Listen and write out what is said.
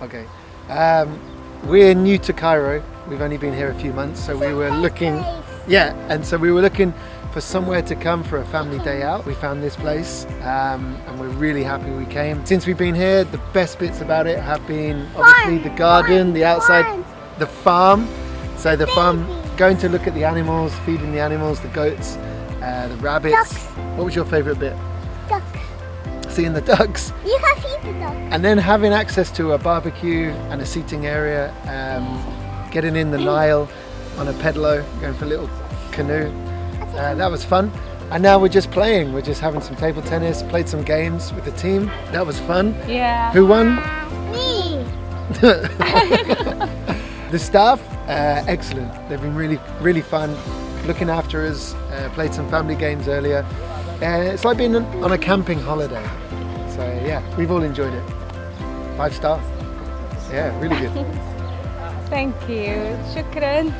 Okay. We're new to Cairo. We've only been here a few months, so we were looking, and so we were looking for somewhere to come for a family day out. We found this place, and we're really happy we came. Since we've been here, the best bits about it have been obviously the garden, the outside, the farm. So the farm, going to look at the animals, feeding the animals, the goats, the rabbits. Ducks. What was your favourite bit? Ducks. Seeing the ducks. You can feed the ducks. And then having access to a barbecue and a seating area, getting in the Nile on a pedalo, going for a little canoe. That was fun. And now we're just playing. We're just having some table tennis, played some games with the team. That was fun. Yeah. Who won? Me. The staff, excellent. They've been really fun, looking after us, played some family games earlier. It's like being on a camping holiday. So yeah, we've all enjoyed it. 5 star. Yeah, really good. Thank you. Shukran.